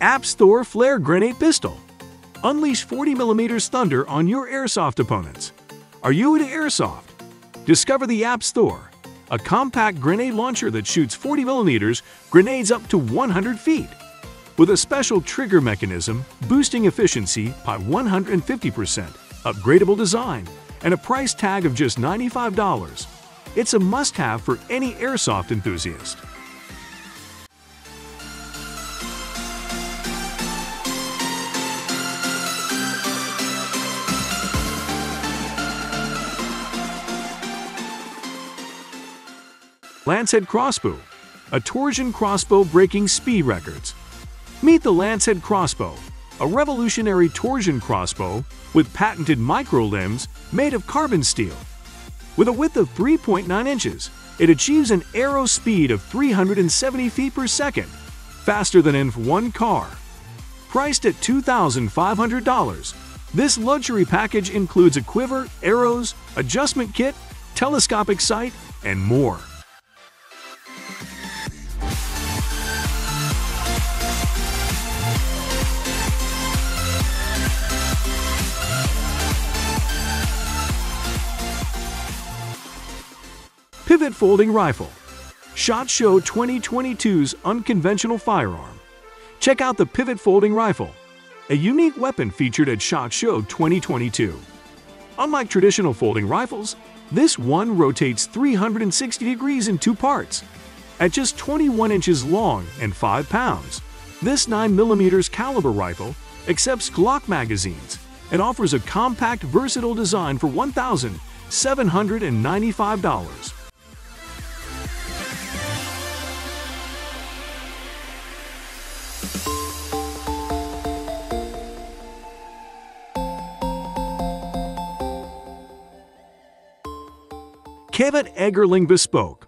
APS Thor Flare Grenade Pistol. Unleash 40mm thunder on your airsoft opponents. Are you into airsoft? Discover the APS Thor, a compact grenade launcher that shoots 40mm grenades up to 100 feet. With a special trigger mechanism boosting efficiency by 150%, upgradable design, and a price tag of just $95, it's a must-have for any airsoft enthusiast. Lancehead Crossbow, a torsion crossbow breaking speed records. Meet the Lancehead Crossbow, a revolutionary torsion crossbow with patented micro-limbs made of carbon steel. With a width of 3.9 inches, it achieves an arrow speed of 370 feet per second, faster than in one car. Priced at $2,500, this luxury package includes a quiver, arrows, adjustment kit, telescopic sight, and more. Pivot Folding Rifle, SHOT Show 2022's unconventional firearm. Check out the Pivot Folding Rifle, a unique weapon featured at SHOT Show 2022. Unlike traditional folding rifles, this one rotates 360 degrees in two parts. At just 21 inches long and 5 pounds, this 9mm caliber rifle accepts Glock magazines and offers a compact, versatile design for $1,795. Cabot Eggerling Bespoke,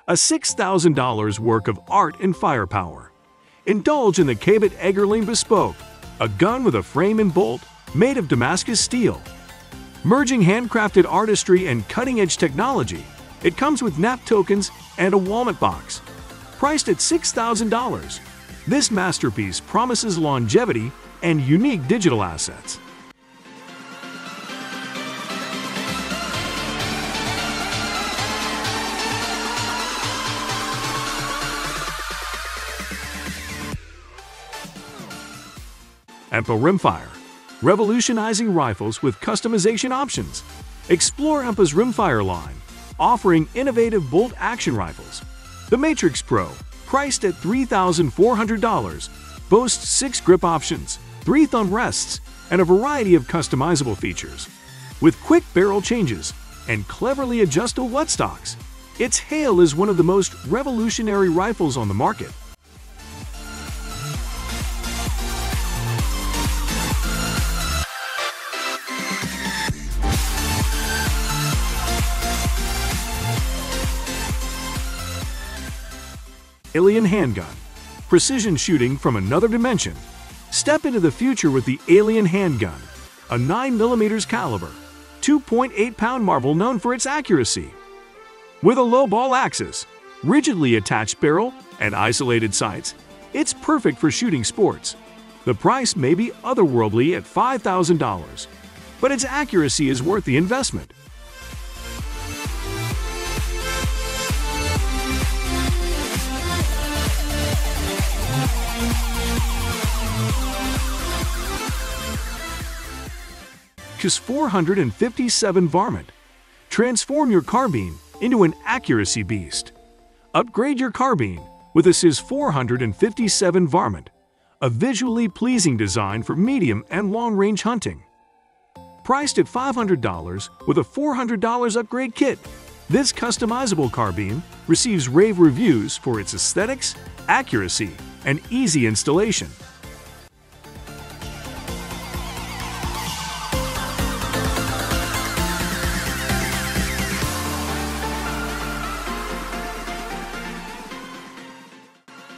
a $6,000 work of art and firepower. Indulge in the Cabot Eggerling Bespoke, a gun with a frame and bolt made of Damascus steel. Merging handcrafted artistry and cutting-edge technology, it comes with NAP tokens and a walnut box. Priced at $6,000, this masterpiece promises longevity and unique digital assets. EMPA Rimfire, revolutionizing rifles with customization options. Explore EMPA's Rimfire line, offering innovative bolt-action rifles. The Matrix Pro, priced at $3,400, boasts 6 grip options, 3 thumb rests, and a variety of customizable features. With quick barrel changes and cleverly adjustable whetstocks, its hail is one of the most revolutionary rifles on the market. Alien Handgun, precision shooting from another dimension. Step into the future with the Alien Handgun, a 9mm caliber, 2.8-pound marvel known for its accuracy. With a low ball axis, rigidly attached barrel, and isolated sights, it's perfect for shooting sports. The price may be otherworldly at $5,000, but its accuracy is worth the investment. CIS 457 Varmint. Transform your carbine into an accuracy beast. Upgrade your carbine with a CIS 457 Varmint, a visually pleasing design for medium and long-range hunting. Priced at $500 with a $400 upgrade kit, this customizable carbine receives rave reviews for its aesthetics, accuracy, and easy installation.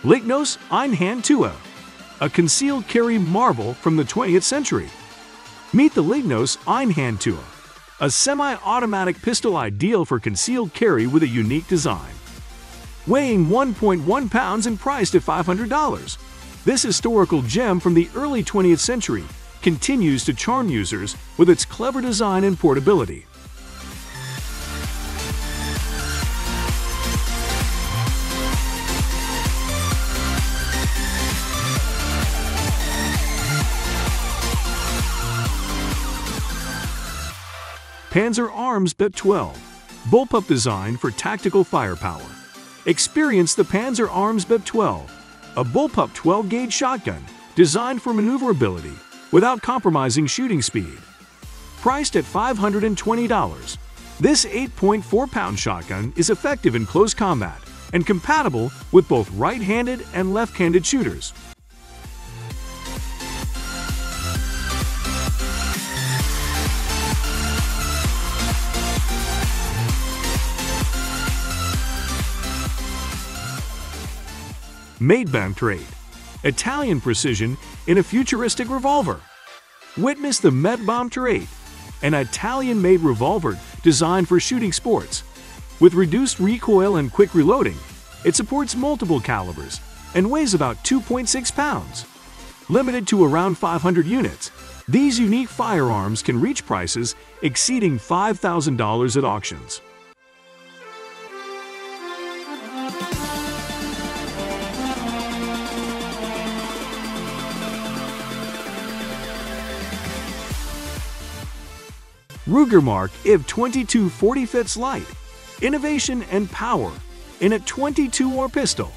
Lignose Einhand, a concealed carry marvel from the 20th century. Meet the Lignose einhand, a semi-automatic pistol ideal for concealed carry with a unique design. Weighing 1.1 pounds and priced at $500, This historical gem from the early 20th century continues to charm users with its clever design and portability. Panzer Arms BP-12 Bullpup design for tactical firepower. Experience the Panzer Arms BP-12, a bullpup 12-gauge shotgun designed for maneuverability without compromising shooting speed. Priced at $520, this 8.4-pound shotgun is effective in close combat and compatible with both right-handed and left-handed shooters. Mateba trade. Italian precision in a futuristic revolver. Witness the Mateba trade, an Italian-made revolver designed for shooting sports. With reduced recoil and quick reloading, it supports multiple calibers and weighs about 2.6 pounds. Limited to around 500 units, these unique firearms can reach prices exceeding $5,000 at auctions. Rugermark IV 22 40 Lite. Innovation and power in a 22-bore pistol.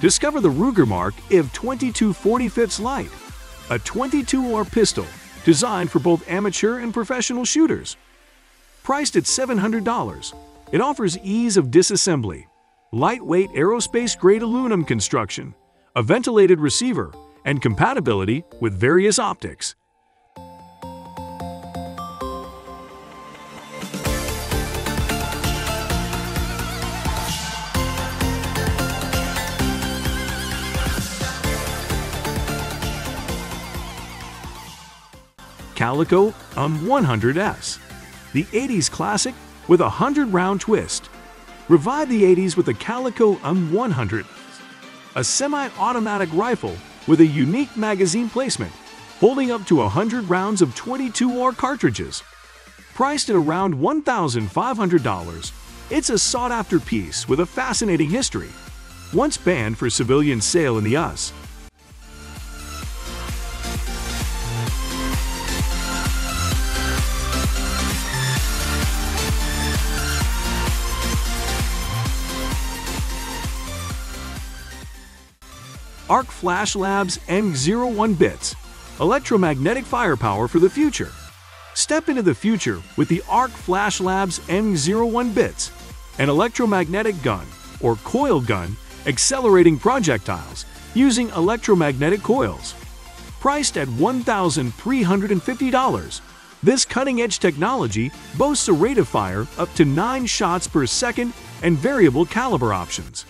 Discover the Rugermark IV 22 40 Lite, a 22-bore pistol designed for both amateur and professional shooters. Priced at $700, it offers ease of disassembly, lightweight aerospace-grade aluminum construction, a ventilated receiver, and compatibility with various optics. Calico M100S, the 80s classic with a 100-round twist. Revive the 80s with the Calico M100, a semi-automatic rifle with a unique magazine placement, holding up to 100 rounds of 22-bore cartridges. Priced at around $1,500, it's a sought-after piece with a fascinating history. Once banned for civilian sale in the US, Arc Flash Labs M01 Bits, electromagnetic firepower for the future. Step into the future with the Arc Flash Labs M01 Bits, an electromagnetic gun or coil gun accelerating projectiles using electromagnetic coils. Priced at $1,350, this cutting-edge technology boasts a rate of fire up to 9 shots per second and variable caliber options.